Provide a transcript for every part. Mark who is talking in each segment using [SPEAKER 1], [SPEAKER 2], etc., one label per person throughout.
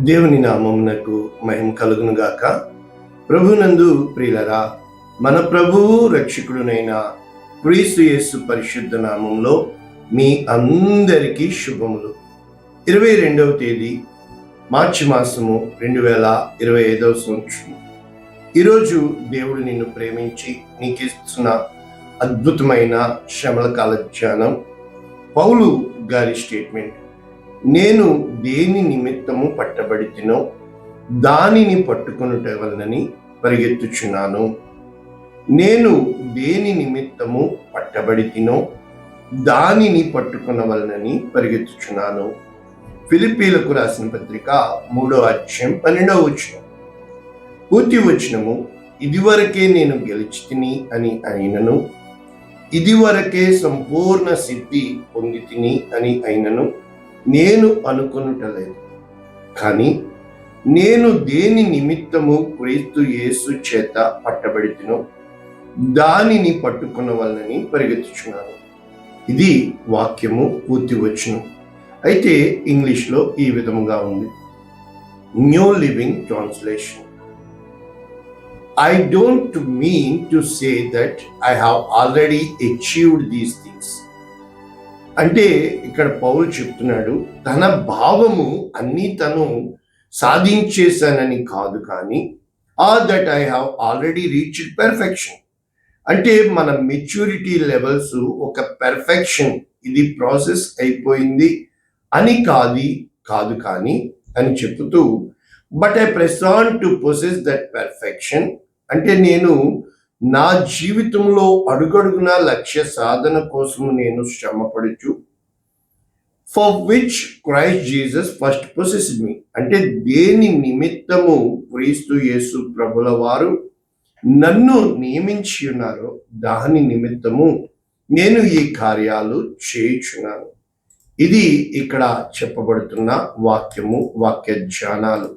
[SPEAKER 1] దేవుని నామమునకు మహిమ కలుగును గాక. ప్రభునందు ప్రియులరా, మన ప్రభువు రక్షకుడునైన క్రీస్తు యేసు పరిశుద్ధ నామంలో మీ అందరికీ శుభములు. 22వ తేదీ మార్చి మాసము 2025వ సంవత్సరం. ఈరోజు దేవుడు నిన్ను ప్రేమించి నీకు ఇస్తున్న అద్భుతమైన శ్రమల కాల ధ్యానం. పౌలు గారి స్టేట్మెంట్: నేను దేని నిమిత్తము పట్టబడితినో దానిని పట్టుకొనుట వలనని పరిగెత్తుచున్నాను. నేను దేని నిమిత్తము పట్టబడితినో దానిని పట్టుకొనవలనని పరిగెత్తుచున్నాను. ఫిలిప్పీలకు రాసిన పత్రిక 3వ అధ్యాయం 12వ వచనం. పూర్తి వచనము: ఇదివరకే నేను గెలిచితిని అని అయినను, ఇదివరకే సంపూర్ణ సిద్ధి పొందితిని అని అయినను నేను అనుకొనుటలేదు. కానీ నేను దేని నిమిత్తము క్రీస్తు యేసు చేత పట్టబడితినో దానిని పట్టుకొనవలనని పరిగెత్తుచున్నాను. ఇది వాక్యము పూర్తి వచనం. అయితే ఇంగ్లీష్లో ఈ విధముగా ఉంది. New living translation. I don't mean to say that I have already achieved these things. అంటే ఇక్కడ పౌలు చెప్తున్నాడు, తన భావము అన్నీ తను సాధించేశానని కాదు, కానీ that I have already reached perfection. అంటే మన మెచ్యూరిటీ లెవెల్స్ ఒక పెర్ఫెక్షన్, ఇది ప్రాసెస్ అయిపోయింది అని కాదు కానీ అని చెప్తూ, but I press on to possess that perfection. అంటే నేను నా జీవితంలో అడుగడుగున లక్ష్య సాధన కోసము నేను శ్రమపడుచు, for which Christ Jesus first possessed me. అంటే దేని నిమిత్తము క్రీస్తు యేసు ప్రభుల వారు నన్ను నియమించి ఉన్నారో దాని నిమిత్తము నేను ఈ కార్యాలు చేయుచున్నాను. ఇది ఇక్కడ చెప్పబడుతున్న వాక్యము, వాక్య ధ్యానాలు.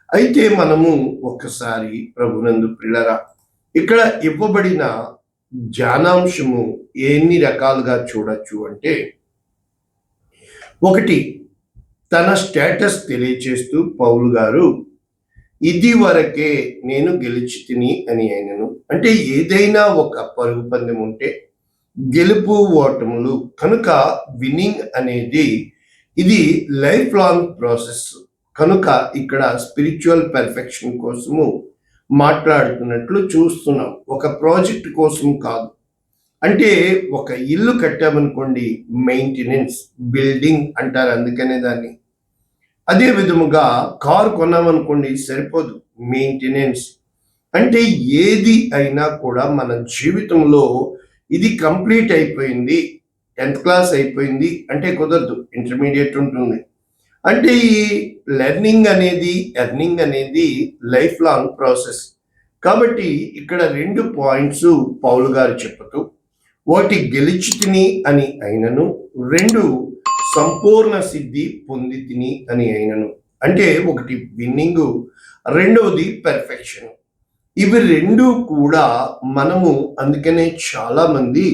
[SPEAKER 1] అయితే మనము ఒక్కసారి ప్రభునందు ప్రియులరా, ఇక్కడ ఇవ్వబడిన ధ్యానాంశము ఎన్ని రకాలుగా చూడొచ్చు అంటే, ఒకటి, తన స్టేటస్ తెలియచేస్తూ పౌలు గారు ఇది వరకే నేను గెలిచితిని అని అయినను. అంటే ఏదైనా ఒక పరుగు పందెం ఉంటే గెలుపు ఓటములు కనుక విన్నింగ్ అనేది ఇది లైఫ్ లాంగ్ ప్రాసెస్ కనుక ఇక్కడ స్పిరిచువల్ పెర్ఫెక్షన్ కోసము మాట్లాడుతున్నట్లు చూస్తున్నాం. ఒక ప్రాజెక్ట్ కోసం కాదు. అంటే ఒక ఇల్లు కట్టామనుకోండి, మెయింటెనెన్స్, బిల్డింగ్ అంటారు, అందుకనే దాన్ని. అదే విధముగా కారు కొన్నామనుకోండి, సరిపోదు, మెయింటెనెన్స్. అంటే ఏది అయినా కూడా మన జీవితంలో ఇది కంప్లీట్ అయిపోయింది, 10th క్లాస్ అయిపోయింది అంటే కుదరదు, ఇంటర్మీడియట్ ఉంటుంది. అంటే ఈ లెర్నింగ్ అనేది, ఎర్నింగ్ అనేది లైఫ్ లాంగ్ ప్రాసెస్. కాబట్టి ఇక్కడ 2 పాయింట్స్ పౌలు గారు చెప్పుతూ, ఒకటి గెలిచితిని అని అయినను, 2 సంపూర్ణ సిద్ధి పొందితిని అని అయినను. అంటే ఒకటి విన్నింగ్, రెండవది పెర్ఫెక్షన్. ఇవి 2 కూడా మనము, అందుకనే చాలా మంది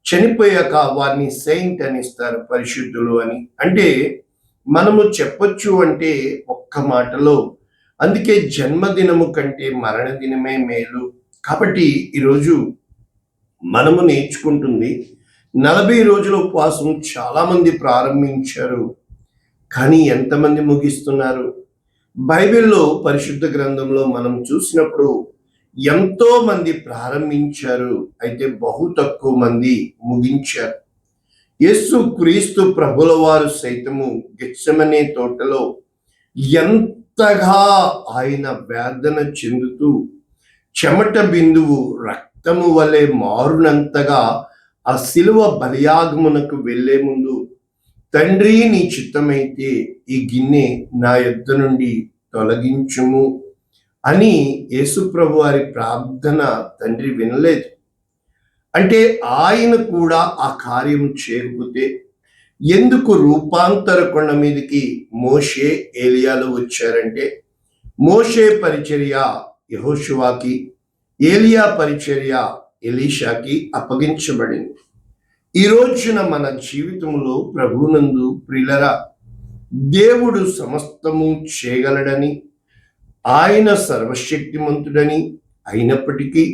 [SPEAKER 1] చనిపోయాక వారిని సెయింట్ అని ఇస్తారు, పరిశుద్ధులు అని. అంటే మనము చెప్పొచ్చు అంటే ఒక్క మాటలో, అందుకే జన్మదినము కంటే మరణ దినమే మేలు. కాబట్టి ఈరోజు మనము నేర్చుకుంటుంది 40 రోజుల ఉపవాసం చాలా మంది ప్రారంభించారు, కానీ ఎంతమంది ముగిస్తున్నారు? బైబిల్లో, పరిశుద్ధ గ్రంథంలో మనం చూసినప్పుడు ఎంతో మంది ప్రారంభించారు, అయితే బహు తక్కువ మంది ముగించారు. యేసు క్రీస్తు ప్రభుల వారు సైతము గెత్సెమనే తోటలో ఎంతగా ఆయన వేదన చెందుతూ చెమట బిందువు రక్తము వలె మారునంతగా ఆ శిలువ బలియాగమునకు వెళ్లే ముందు, తండ్రి నీ చిత్తమైతే ఈ గిన్నె నా యొద్ద నుండి తొలగించుము అని యేసు ప్రభు వారి ప్రార్థన తండ్రి వినలేదు. అంటే ఆయన కూడా ఆ కార్యం చేయకపోతే ఎందుకు రూపాంతర కొండ మీదకి మోషే, ఏలియాలు వచ్చారంటే, మోషే పరిచర్య యెహోషువాకి, ఏలియా పరిచర్య ఎలీషాకి అప్పగించబడింది. ఈ రోజున మన జీవితంలో ప్రభునందు ప్రియులరా, దేవుడు సమస్తము చేయగలడని, ఆయన సర్వశక్తిమంతుడని అయినప్పటికీ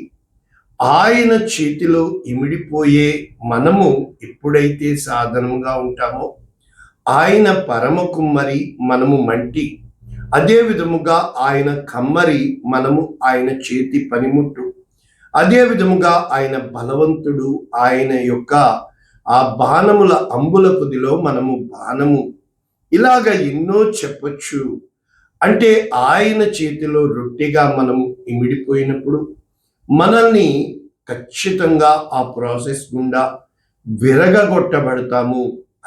[SPEAKER 1] ఆయన చేతిలో ఇమిడిపోయే మనము ఎప్పుడైతే సాధనముగా ఉంటామో, ఆయన పరమ కుమ్మరి, మనము మంటి, అదే విధముగా ఆయన కమ్మరి, మనము ఆయన చేతి పనిముట్టు, అదే విధముగా ఆయన బలవంతుడు, ఆయన యొక్క ఆ బాణముల అంబుల పొదిలో మనము బాణము, ఇలాగ ఎన్నో చెప్పొచ్చు. అంటే ఆయన చేతిలో రొట్టెగా మనము ఇమిడిపోయినప్పుడు మనల్ని ఖచ్చితంగా ఆ ప్రాసెస్ గుండా విరగగొట్టబడతాము.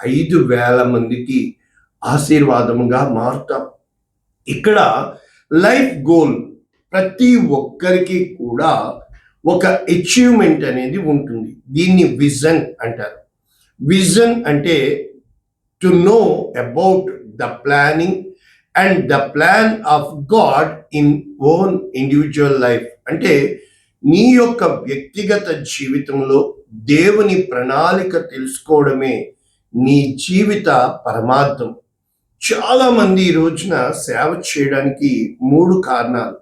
[SPEAKER 1] 5,000 మందికి ఆశీర్వాదముగా మారుతాం. ఇక్కడ లైఫ్ గోల్ ప్రతి ఒక్కరికి కూడా ఒక అచీవ్మెంట్ అనేది ఉంటుంది. దీన్ని విజన్ అంటారు. విజన్ అంటే to know about the planning and the plan of God in own individual life. అంటే నీ యొక్క వ్యక్తిగత జీవితంలో దేవుని ప్రణాళిక తెలుసుకోవడమే నీ జీవిత పరమార్థం. చాలా మంది ఈ రోజున సేవ చేయడానికి 3 కారణాలు.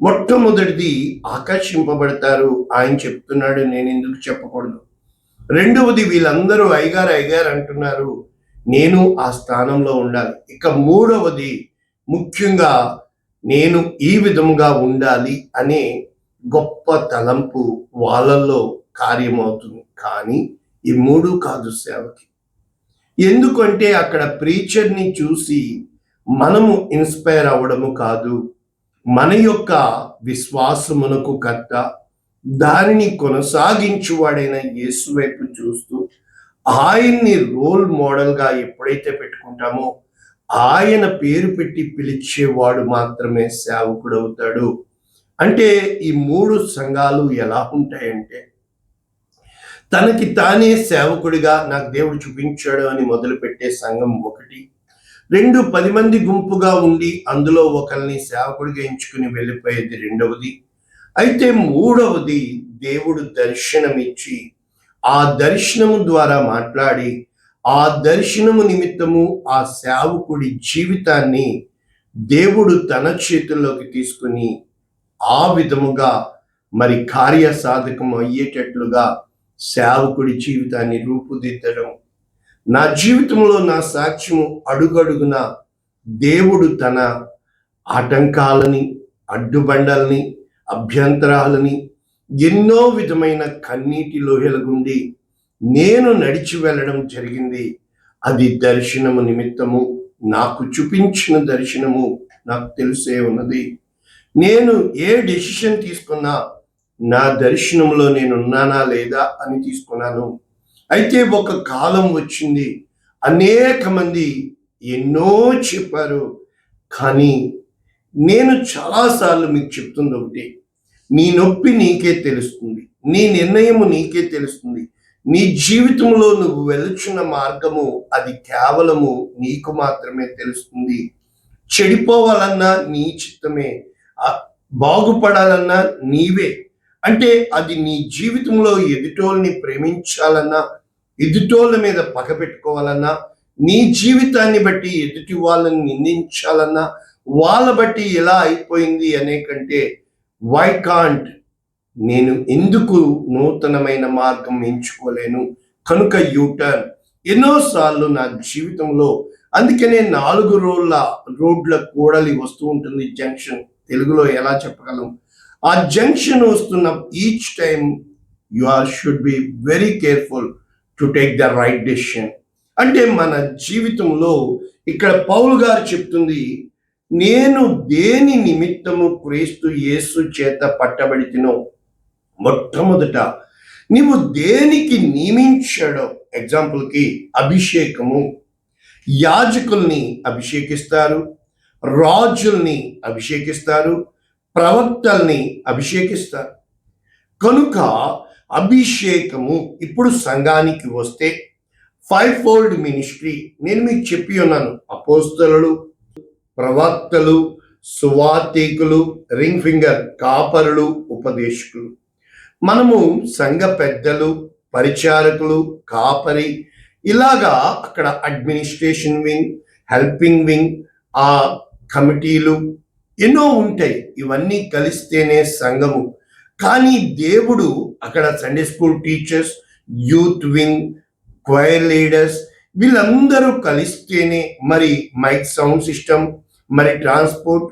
[SPEAKER 1] మొట్టమొదటిది ఆకర్షింపబడతారు. ఆయన చెప్తున్నాడు, నేను ఎందుకు చెప్పకూడదు. రెండవది వీళ్ళందరూ అయ్యగారు అంటున్నారు, నేను ఆ స్థానంలో ఉండాలి. ఇక మూడవది ముఖ్యంగా నేను ఈ విధముగా ఉండాలి అనే గొప్ప తలంపు వాళ్ళల్లో కార్యమవుతుంది. కానీ ఈ 3 కాదు సేవకి. ఎందుకంటే అక్కడ ప్రీచర్ని చూసి మనము ఇన్స్పైర్ అవ్వడము కాదు, మన యొక్క విశ్వాసమునకు కర్త, దానిని కొనసాగించువాడైన యేసు వైపు చూస్తూ ఆయన్ని రోల్ మోడల్గా ఎప్పుడైతే పెట్టుకుంటామో ఆయన పేరు పెట్టి పిలిచేవాడు మాత్రమే సేవకుడు అవుతాడు. అంటే ఈ 3 సంఘాలు ఎలా ఉంటాయంటే, తనకి తానే సేవకుడిగా నాకు దేవుడు చూపించాడు అని మొదలుపెట్టే సంఘం ఒకటి. 2 10 మంది గుంపుగా ఉండి అందులో ఒకరిని సేవకుడిగా ఎంచుకుని వెళ్ళిపోయేది రెండవది. అయితే మూడవది దేవుడు దర్శనమిచ్చి ఆ దర్శనము ద్వారా మాట్లాడి ఆ దర్శనము నిమిత్తము ఆ సేవకుడి జీవితాన్ని దేవుడు తన చేతుల్లోకి తీసుకుని ఆ విధముగా మరి కార్యసాధకం అయ్యేటట్లుగా సేవకుడి జీవితాన్ని రూపుదిద్దడం. నా జీవితంలో నా సాక్ష్యము అడుగడుగున దేవుడు తన ఆటంకాలని, అడ్డుబండల్ని, అభ్యంతరాలని, ఎన్నో విధమైన కన్నీటి లోయల గుండి నేను నడిచి వెళ్ళడం జరిగింది. అది దర్శనము నిమిత్తము, నాకు చూపించిన దర్శనము నాకు తెలిసే ఉన్నది. నేను ఏ డెసిషన్ తీసుకున్నా నా దర్శనంలో నేను ఉన్నానా లేదా అని తీసుకున్నాను. అయితే ఒక కాలం వచ్చింది, అనేక మంది ఎన్నో చెప్పారు, కానీ నేను చాలాసార్లు మీకు చెప్తుంది ఒకటి, నీ నొప్పి నీకే తెలుస్తుంది, నీ నిర్ణయము నీకే తెలుస్తుంది, నీ జీవితంలో నువ్వు వెలుచున్న మార్గము అది కేవలము నీకు మాత్రమే తెలుస్తుంది. చెడిపోవాలన్నా నీ చిత్తమే, బాగుపడాలన్నా నీవే. అంటే అది నీ జీవితంలో ఎదుటోళ్ళని ప్రేమించాలన్నా, ఎదుటోళ్ళ మీద పగ పెట్టుకోవాలన్నా, నీ జీవితాన్ని బట్టి ఎదుటి వాళ్ళని నిందించాలన్నా, వాళ్ళ బట్టి ఎలా అయిపోయింది అనే కంటే వై కాంట్, నేను ఎందుకు నూతనమైన మార్గం ఎంచుకోలేను, కనుక యూటర్న్ ఎన్నోసార్లు నా జీవితంలో. అందుకనే 4 రోడ్ల కూడలి వస్తూ ఉంటుంది జంక్షన్. తెలుగులో ఎలా చెప్పగలం? ఆ జంక్షన్ వస్తున్న each time you should be very careful to take the right decision. అంటే మన జీవితంలో ఇక్కడ పౌలు గారు చెప్తుంది, నేను దేని నిమిత్తము క్రీస్తు యేసు చేత పట్టబడితినో, మొట్టమొదట నీవు దేనికి నియమించాడో. ఎగ్జాంపుల్కి అభిషేకము, యాజకుల్ని అభిషేకిస్తారు, రాజుల్ని అభిషేకిస్తారు, ప్రవక్తల్ని అభిషేకిస్తారు. కనుక అభిషేకము ఇప్పుడు సంఘానికి వస్తే 5-fold మినిస్ట్రీ నేను మీకు చెప్పి ఉన్నాను. అపోస్తలులు, ప్రవక్తలు, సువార్తికులు, రింగ్ ఫింగర్ కాపరులు, ఉపదేశకులు. మనము సంఘ పెద్దలు, పరిచారకులు, కాపరి, ఇలాగా అక్కడ అడ్మినిస్ట్రేషన్ వింగ్, హెల్పింగ్ వింగ్, ఆ కమిటీలు ఎన్నో ఉంటాయి. ఇవన్నీ కలిస్తేనే సంఘము. కానీ దేవుడు అక్కడ Sunday school teachers, youth wing, choir leaders వీళ్ళందరూ కలిస్తేనే మరి మైక్ సౌండ్ సిస్టమ్, మరి ట్రాన్స్పోర్ట్,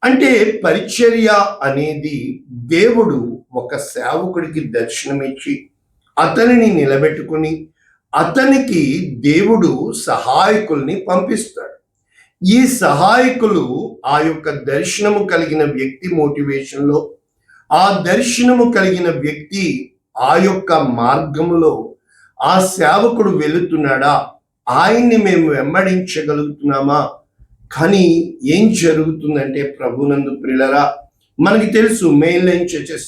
[SPEAKER 1] అంటే పరిచర్య అనేది దేవుడు ఒక సేవకుడికి దర్శనమిచ్చి అతనిని నిలబెట్టుకుని అతనికి దేవుడు సహాయకుల్ని పంపిస్తాడు. ఈ సహాయకులు ఆ యొక్క దర్శనము కలిగిన వ్యక్తి మోటివేషన్లో, ఆ దర్శనము కలిగిన వ్యక్తి ఆ యొక్క మార్గములో ఆ సేవకుడు వెళుతున్నాడా, ఆయన్ని మేము వెంబడించగలుగుతున్నామా? కానీ ఏం జరుగుతుందంటే ప్రభునందు ప్రియులారా, మనకి తెలుసు main line churches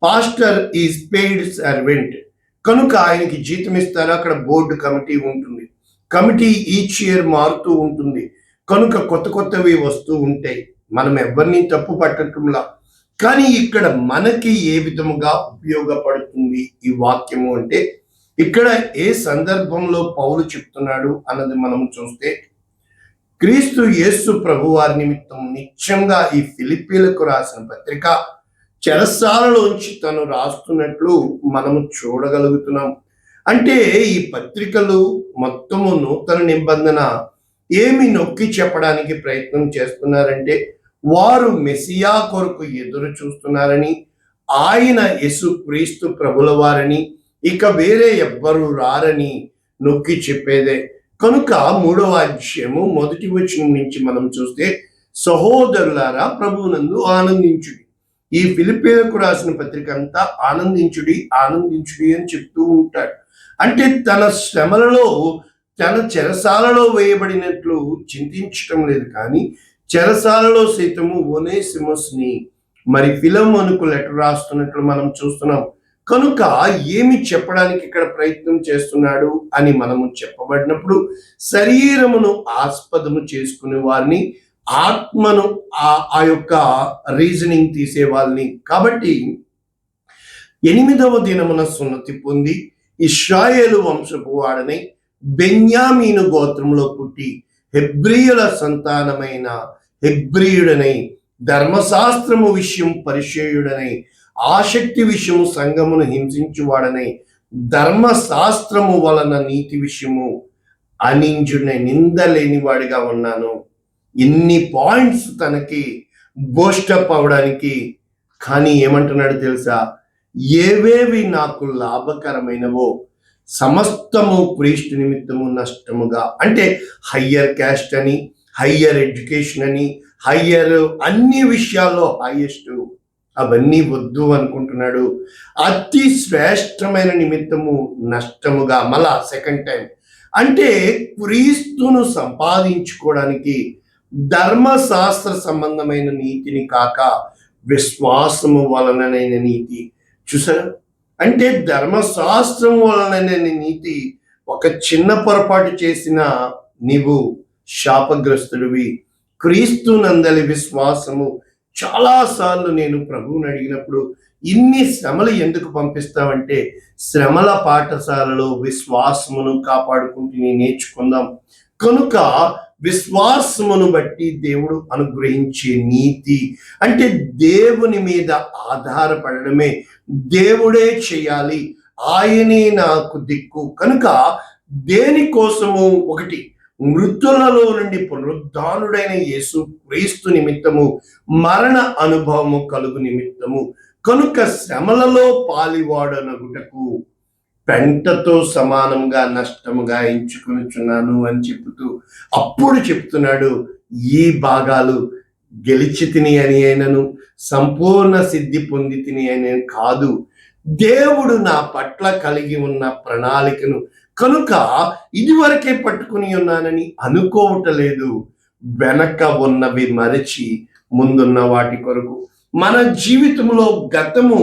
[SPEAKER 1] pastor is paid servant కనుక ఆయనకి జీతం ఇస్తారు. అక్కడ బోర్డు కమిటీ ఉంటుంది. కమిటీ ఈచ్ ఇయర్ మారుతూ ఉంటుంది కనుక కొత్త కొత్తవి వస్తూ ఉంటాయి. మనం ఎవరిని తప్పు పట్టడంలా, కానీ ఇక్కడ మనకి ఏ విధముగా ఉపయోగపడుతుంది ఈ వాక్యము అంటే, ఇక్కడ ఏ సందర్భంలో పౌలు చెప్తున్నాడు అన్నది మనం చూస్తే, క్రీస్తు యేసు ప్రభు వారి నిమిత్తం నిత్యంగా ఈ ఫిలిప్పీలకు రాసిన పత్రిక చెరసాలలోంచి తను రాస్తున్నట్లు మనము చూడగలుగుతున్నాం. అంటే ఈ పత్రికలు మొత్తము నూతన నిబంధన ఏమి నొక్కి చెప్పడానికి ప్రయత్నం చేస్తున్నారంటే, వారు మెస్సియా కొరకు ఎదురు చూస్తున్నారని, ఆయన యేసు క్రీస్తు ప్రభుల వారని, ఇక వేరే ఎవ్వరు రారని నొక్కి చెప్పేదే. కనుక 3వ అధ్యాయము 1వ వచనం నుంచి మనం చూస్తే, సహోదరులారా ప్రభువునందు ఆనందించుడి. ఈ ఫిలిప్పీలకు రాసిన పత్రిక అంతా ఆనందించుడి ఆనందించుడి అని చెప్తూ ఉంటాడు. అంటే తన శ్రమలలో, తన చెరసాలలో వేయబడినట్లు చింతించటం లేదు, కానీ చెరసాలలో సైతము ఒనేసిమస్ని మరి ఫిలెమోనుకు లెటర్ రాస్తున్నట్లు మనం చూస్తున్నాం. కనుక ఏమి చెప్పడానికి ఇక్కడ ప్రయత్నం చేస్తున్నాడు అని మనము చెప్పబడినప్పుడు, శరీరమును ఆస్పదము చేసుకునే వారిని, ఆత్మను ఆ యొక్క రీజనింగ్ తీసే వాళ్ళని. కాబట్టి 8వ దినమున సున్నతి పొంది ఇశ్రాయేలు వంశపు వాడనై బెన్యామీను గోత్రంలో పుట్టి హెబ్రీయుల సంతానమైన హెబ్రీయుడనై ధర్మశాస్త్రము విషయం పరిచయుడనై ఆసక్తి విషయము సంఘమును హింసించువాడనై ధర్మశాస్త్రము వలన నీతి విషయము అనింజుడై నిందలేని వాడిగా ఉన్నాను. ఇన్ని పాయింట్స్ తనకి బోస్టప్ అవడానికి. కానీ ఏమంటున్నాడు తెలుసా, ఏవేవి నాకు లాభకరమైనవో సమస్తము క్రీస్తు నిమిత్తము నష్టముగా. అంటే హయ్యర్ క్యాస్ట్ అని, హయ్యర్ ఎడ్యుకేషన్ అని, హయ్యర్ అన్ని విషయాల్లో హైయెస్ట్, అవన్నీ వద్దు అనుకుంటున్నాడు. అతి శ్రేష్టమైన నిమిత్తము నష్టముగా. మళ్ళా సెకండ్ టైం అంటే క్రీస్తును సంపాదించుకోవడానికి ధర్మశాస్త్ర సంబంధమైన నీతిని కాక విశ్వాసము వలననైన నీతి. చూసారా, అంటే ధర్మశాస్త్రం వలననైన నీతి. ఒక చిన్న పొరపాటు చేసిన నీవు శాపగ్రస్తుడివి. క్రీస్తు నందలి విశ్వాసము. చాలాసార్లు నేను ప్రభువుని అడిగినప్పుడు, ఇన్ని శ్రమలు ఎందుకు పంపిస్తావంటే, శ్రమల పాఠశాలలో విశ్వాసమును కాపాడుకుంటూ నేర్చుకుందాం. కనుక విశ్వాసమును బట్టి దేవుడు అనుగ్రహించే నీతి అంటే దేవుని మీద ఆధారపడడమే. దేవుడే చేయాలి, ఆయనే నాకు దిక్కు. కనుక దేనికోసము, ఒకటి మృతులలో నుండి పునరుద్ధానుడైన యేసు క్రీస్తు నిమిత్తము మరణ అనుభవము కలుగు నిమిత్తము. కనుక శ్రమలలో పాలివాడనగుటకు పెంటతో సమానంగా నష్టముగా ఎంచుకొనిచున్నాను అని చెబుతూ అప్పుడు చెప్తున్నాడు, ఈ భాగాలు గెలిచి తిని అని అయినను సంపూర్ణ సిద్ధి పొంది తిని అని కాదు, దేవుడు నా పట్ల కలిగి ఉన్న ప్రణాళికను కనుక ఇదివరకే పట్టుకుని ఉన్నానని అనుకోవటలేదు. వెనక ఉన్నవి మరచి ముందున్న వాటి కొరకు. మన జీవితంలో గతము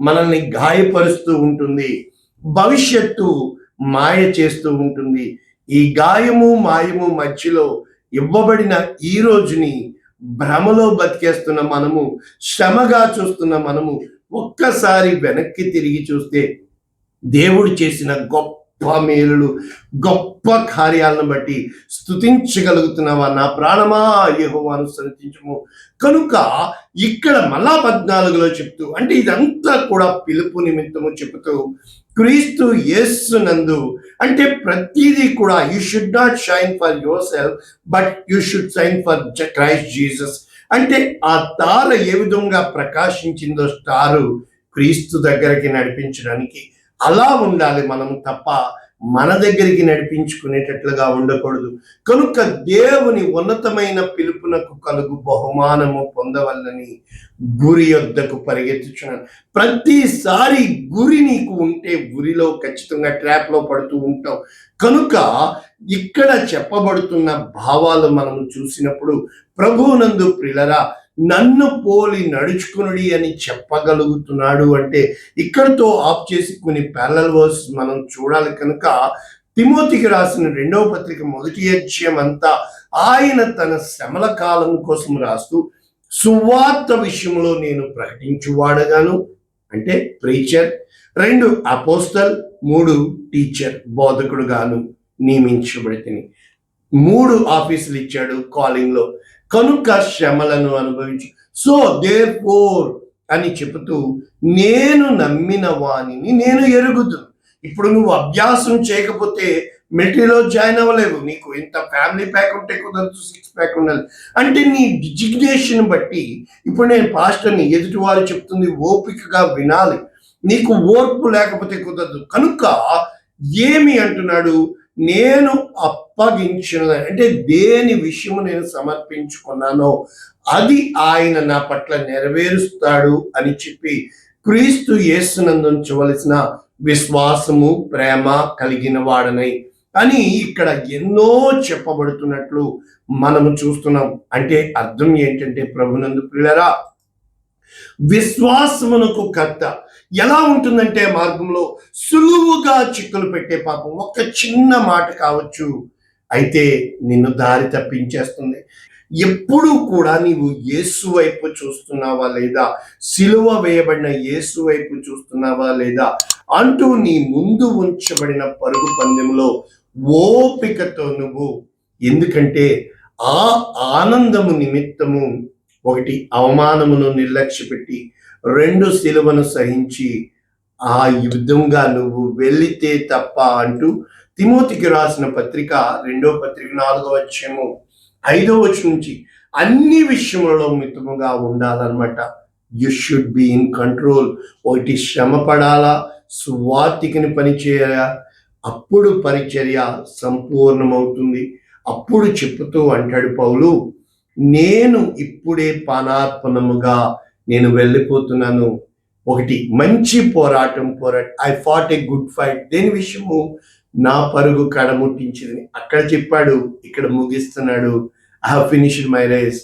[SPEAKER 1] మనల్ని గాయపరుస్తూ ఉంటుంది, భవిష్యత్తు మాయ చేస్తూ ఉంటుంది. ఈ గాయము మాయము మధ్యలో ఇవ్వబడిన ఈ రోజుని భ్రమలో బతికేస్తున్న మనము, శ్రమగా చూస్తున్న మనము ఒక్కసారి వెనక్కి తిరిగి చూస్తే దేవుడు చేసిన గొప్ప మేలులు, గొప్ప కార్యాలను బట్టి స్తుతించగలుగుతున్నావా? నా ప్రాణమా యెహోవాను స్తుతించుము. కనుక ఇక్కడ మళ్ళా 14లో చెప్తూ, అంటే ఇదంతా కూడా పిలుపు నిమిత్తము చెబుతూ, క్రీస్తు యేసునందు, అంటే ప్రతిదీ కూడా you should not shine for your self but you should shine for Christ Jesus. అంటే ఆ తార ఏ విధంగా ప్రకాశించిందో స్టారు క్రీస్తు దగ్గరికి నడిపించడానికి, అలా ఉండాలి మనం తప్ప మన దగ్గరికి నడిపించుకునేటట్లుగా ఉండకూడదు. కనుక దేవుని ఉన్నతమైన పిలుపునకు కలుగు బహుమానము పొందవల్లని గురి యొద్దకు పరిగెత్తుచున్నాను. ప్రతిసారి గురి నీకు ఉంటే గురిలో ఖచ్చితంగా ట్రాప్లో పడుతూ ఉంటావు. కనుక ఇక్కడ చెప్పబడుతున్న భావాలు మనం చూసినప్పుడు, ప్రభువునందు ప్రియులరా, నన్ను పోలి నడుచుకునుడి అని చెప్పగలుగుతున్నాడు అంటే ఇక్కడతో ఆఫ్ చేసి కొన్ని ప్యారలల్ వర్స్ మనం చూడాలి. కనుక తిమోతికి రాసిన 2వ పత్రిక 1వ అధ్యాయం అంతా ఆయన తన శ్రమల కాలం కోసం రాస్తూ, సువార్త విషయంలో నేను ప్రకటించువాడగాను, అంటే ప్రీచర్, 2 అపోస్తల్, 3 టీచర్, బోధకుడుగాను నియమించబడితిని. 3 ఆఫీసులు ఇచ్చాడు కాలింగ్ లో. కనుక శ్రమలను అనుభవించు. సో దేర్ ఫోర్ అని చెబుతూ, నేను నమ్మిన వాణిని నేను ఎరుగుదును. ఇప్పుడు నువ్వు అభ్యాసం చేయకపోతే మిలిటరీలో జాయిన్ అవ్వలేవు. నీకు ఇంత ఫ్యామిలీ ప్యాక్ ఉంటే కుదరదు, 6 ప్యాక్ ఉండాలి. అంటే నీ డిజిగ్నేషన్ బట్టి, ఇప్పుడు నేను పాస్టర్ని, ఎదుటి వారు చెప్తుంది ఓపికగా వినాలి. నీకు ఓర్పు లేకపోతే కుదరదు. కనుక ఏమి అంటున్నాడు? నేను అప్పగించిన, అంటే దేని విషయము నేను సమర్పించుకున్నానో అది ఆయన నా పట్ల నెరవేరుస్తాడు అని చెప్పి, క్రీస్తు యేసునందు ఉంచవలసిన విశ్వాసము, ప్రేమ కలిగిన వాడనై అని ఇక్కడ ఎన్నో చెప్పబడుతున్నట్లు మనము చూస్తున్నాం. అంటే అర్థం ఏంటంటే, ప్రభునందు ప్రియులరా, విశ్వాసమునకు కర్త. ఎలా ఉంటుందంటే మార్గంలో సులువుగా చిక్కులు పెట్టే పాపం ఒక చిన్న మాట కావచ్చు, అయితే నిన్ను దారి తప్పించేస్తుంది. ఎప్పుడూ కూడా నీవు యేసు వైపు చూస్తున్నావా లేదా, సిలువ వేయబడిన యేసు వైపు చూస్తున్నావా లేదా అంటూ నీ ముందు ఉంచబడిన పరుగు పందెంలో ఓపికతో నువ్వు, ఎందుకంటే ఆ ఆనందము నిమిత్తము 1 అవమానమును నిర్లక్ష్యపెట్టి, 2 సిలువను సహించి ఆ యుద్ధంగా నువ్వు వెళితే తప్ప అంటూ తిమోతికి రాసిన పత్రిక 2వ పత్రిక 4వ అధ్యాయము 5వ వచనం నుంచి అన్ని విషయములలో మితముగా ఉండాలన్నమాట. You should be in control. 1 శ్రమ పడాలా, సువార్తికని పనిచేయాలా, అప్పుడు పరిచర్య సంపూర్ణమవుతుంది. అప్పుడు చెప్పుతూ అంటాడు పౌలు, నేను ఇప్పుడే పానార్పణముగా నేను వెళ్ళిపోతున్నాను. 1 మంచి పోరాటం I fought a good fight. దేని విషయము? నా పరుగు కడముట్టించింది. అక్కడ చెప్పాడు, ఇక్కడ ముగిస్తున్నాడు. I have finished my race.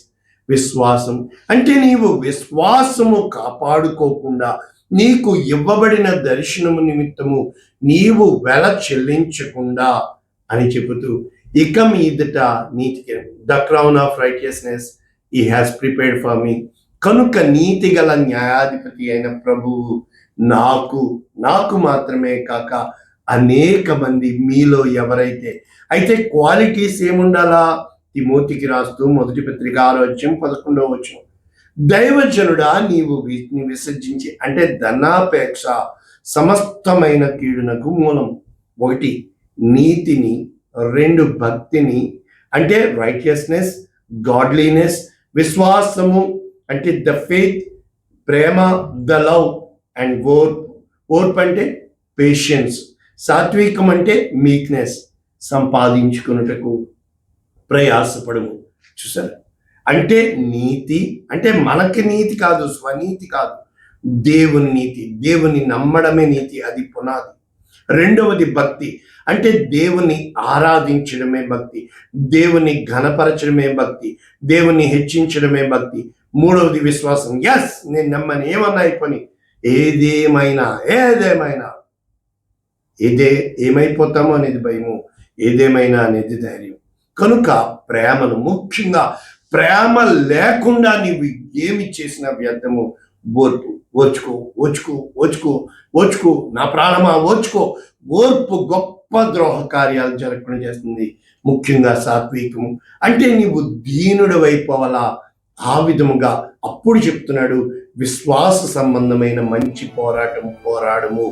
[SPEAKER 1] విశ్వాసం అంటే నీవు విశ్వాసము కాపాడుకోకుండా, నీకు ఇవ్వబడిన దర్శనము నిమిత్తము నీవు వెల చెల్లించకుండా అని చెబుతూ, ఇక మీదట నీతికి the crown of righteousness he has prepared for me. కనుక నీతి గల న్యాయాధిపతి అయిన ప్రభువు నాకు మాత్రమే కాక అనేక మంది మీలో ఎవరైతే, అయితే క్వాలిటీస్ ఏముండాలా? తిమోతికి రాస్తూ 1 పత్రిక 6వ అధ్యాయం 11వ వచనం, దైవజనుడా నీవు వీటిని విసర్జించి, అంటే ధనాపేక్ష సమస్తమైన కీడునకు మూలం. 1 నీతిని, 2 భక్తిని, అంటే రైటియస్నెస్, గాడ్లీనెస్, విశ్వాసము అంటే the faith, Prema the love, and ఓర్పు అంటే పేషెన్స్, సాత్వికం అంటే మీక్నెస్ సంపాదించుకున్నటకు ప్రయాసపడము. చూసారు? అంటే నీతి అంటే మనకి నీతి కాదు, స్వనీతి కాదు, దేవుని నీతి, దేవుని నమ్మడమే నీతి, అది పునాది. 2వది భక్తి అంటే దేవుని ఆరాధించడమే భక్తి, దేవుని ఘనపరచడమే భక్తి, దేవుని హెచ్చించడమే భక్తి. 3వది విశ్వాసం. ఎస్, నేను నమ్మని, ఏమన్నా అయిపోయి, ఏదేమైనా ఏమైపోతామో అనేది భయము, ఏదేమైనా అనేది ధైర్యం. కనుక ప్రేమను, ముఖ్యంగా ప్రేమ లేకుండా నీవు ఏమి చేసినా వ్యర్థము. ఓర్చుకో, నా ప్రాణమా ఓర్చుకో. ఓర్పు గొప్ప ద్రోహ కార్యాలు జరగకుండా చేస్తుంది. ముఖ్యంగా సాత్వికము అంటే నీవు దీనుడు అయిపోవాలా. ఆ విధముగా అప్పుడు చెప్తున్నాడు, విశ్వాస సంబంధమైన మంచి పోరాడము,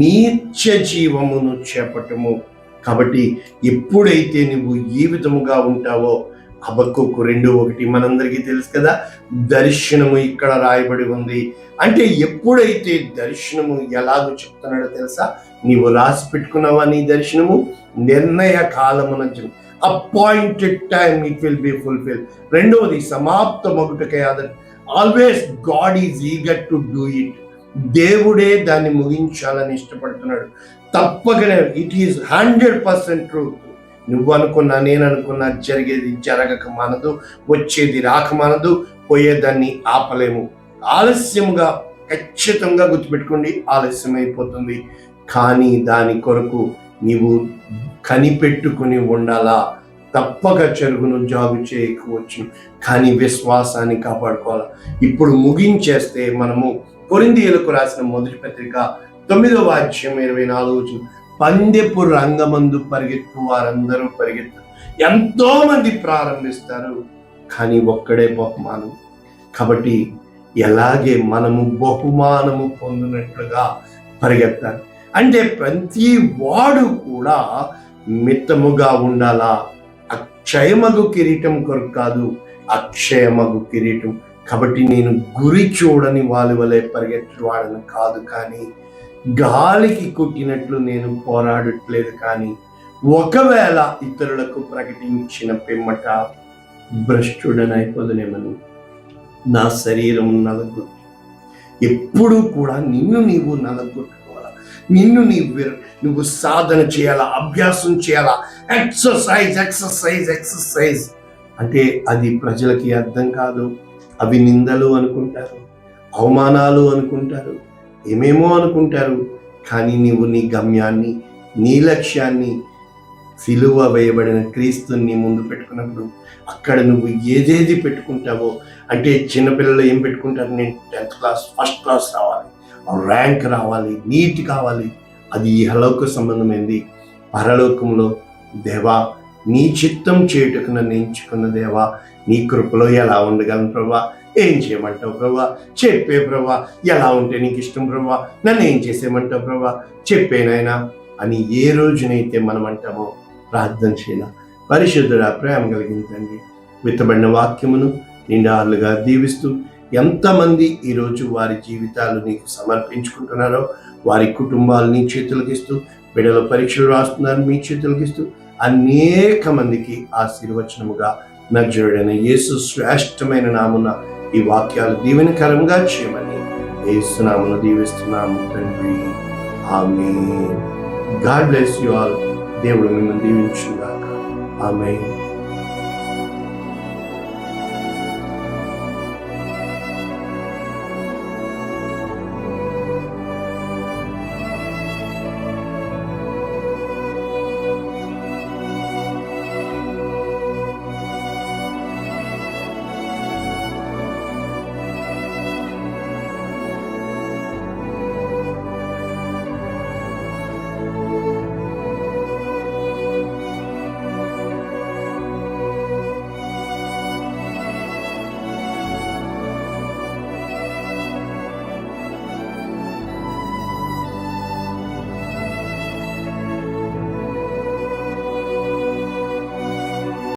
[SPEAKER 1] నిత్య జీవమును చేపట్టము. కాబట్టి ఎప్పుడైతే నువ్వు ఈ విధముగా ఉంటావో, హబక్కూకు 2:1 మనందరికీ తెలుసు కదా, దర్శనము ఇక్కడ రాయబడి ఉంది. అంటే ఎప్పుడైతే దర్శనము ఎలాగో చెప్తున్నాడో తెలుసా, నీవు రాసి పెట్టుకున్నావా నీ దర్శనము? నిర్ణయ కాలమున appointed time it will be fulfil. రెండవది సమాప్త మొగుటకై always God is eager to do it. దేవుడే దాన్ని ముగించాలని ఇష్టపడుతున్నాడు. తప్పకనే ఇట్ ఈస్ 100% ట్రూత్. నువ్వు అనుకున్నా, నేను అనుకున్నా, జరిగేది జరగక మానదు, వచ్చేది రాక మానదు, పోయేదాన్ని ఆపలేము. ఆలస్యముగా ఖచ్చితంగా గుర్తుపెట్టుకోండి, ఆలస్యమైపోతుంది. కానీ దాని కొరకు నీవు కనిపెట్టుకుని ఉండాలా. తప్పక చెరుగును జాగు చేయకపోవచ్చు, కానీ విశ్వాసాన్ని కాపాడుకోవాలా. ఇప్పుడు ముగించేస్తే మనము కొరింథీయులకు రాసిన మొదటి పత్రిక 9వ అధ్యాయం 24 పందెపు రంగమందు పరిగెత్తు వారందరూ పరిగెత్తారు. ఎంతో మంది ప్రారంభిస్తారు, కానీ ఒక్కడే బహుమానం. కాబట్టి ఎలాగే మనము బహుమానము పొందినట్లుగా పరిగెత్తాలి. అంటే ప్రతి వాడు కూడా మితముగా ఉండాలా. అక్షయమగు కిరీటం కొరకు కాదు, అక్షయమగు కిరీటం. కాబట్టి నేను గురి చూడని వాళ్ళ వలె పరిగెత్తవాడను కాదు, కానీ గాలికి కుట్టినట్లు నేను పోరాడట్లేదు. కానీ ఒకవేళ ఇతరులకు ప్రకటించిన పిమ్మట భ్రష్టుడనైపోదునేమని నా శరీరం నలగొట్టి. ఎప్పుడూ కూడా నిన్ను నీవు నలగొట్టుకోవాలా, నిన్ను నువ్వు సాధన చేయాలా, అభ్యాసం చేయాలా. ఎక్సర్సైజ్ అంటే అది ప్రజలకి అర్థం కాదు. అవి నిందలు అనుకుంటారు, అవమానాలు అనుకుంటారు, ఏమేమో అనుకుంటారు. కానీ నీవు నీ గమ్యాన్ని, నీ లక్ష్యాన్ని, సిలువ వేయబడిన క్రీస్తుని ముందు పెట్టుకున్నప్పుడు అక్కడ నువ్వు ఏదేది పెట్టుకుంటావో, అంటే చిన్నపిల్లలు ఏం పెట్టుకుంటారు, నేను 10th క్లాస్ ఫస్ట్ క్లాస్ రావాలి, ర్యాంక్ రావాలి, నీట్ కావాలి. అది ఇహలోక సంబంధమైంది. పరలోకంలో దేవా నీ చిత్తం చేయుటకు నన్ను ఎంచుకున్న దేవా, నీ కృపలో ఎలా ఉండగలను ప్రభా, ఏం చేయమంటావు ప్రభా, చెప్పే ప్రభా, ఎలా ఉంటే నీకు ఇష్టం ప్రభా, నన్ను ఏం చేసేయమంటావు ప్రభా, చెప్పేనాయనా అని ఏ రోజునైతే మనం అంటామో ప్రార్థన చేయాల. పరిశుద్ధుడా, ప్రేమ కలిగిన తండ్రి, విత్తబడిన వాక్యమును నిండారులుగా దీవిస్తూ ఎంతమంది ఈరోజు వారి జీవితాలు నీకు సమర్పించుకుంటున్నారో వారి కుటుంబాలు నీ చేతులకు ఇస్తూ, బిడ్డల పరీక్షలు రాస్తున్నారు మీ చేతులకు ఇస్తూ, అనేక మందికి ఆశీర్వచనముగా నజరుడైన యేసు శ్రేష్టమైన నామున ఈ వాక్యాలు దీవెనకరంగా చేయమని యేసు నామమున దీవిస్తున్నాము తండ్రి. ఆమేన్. God bless you all. దేవుడు మిమ్మల్ని దీవించుగాక. ఆమేన్.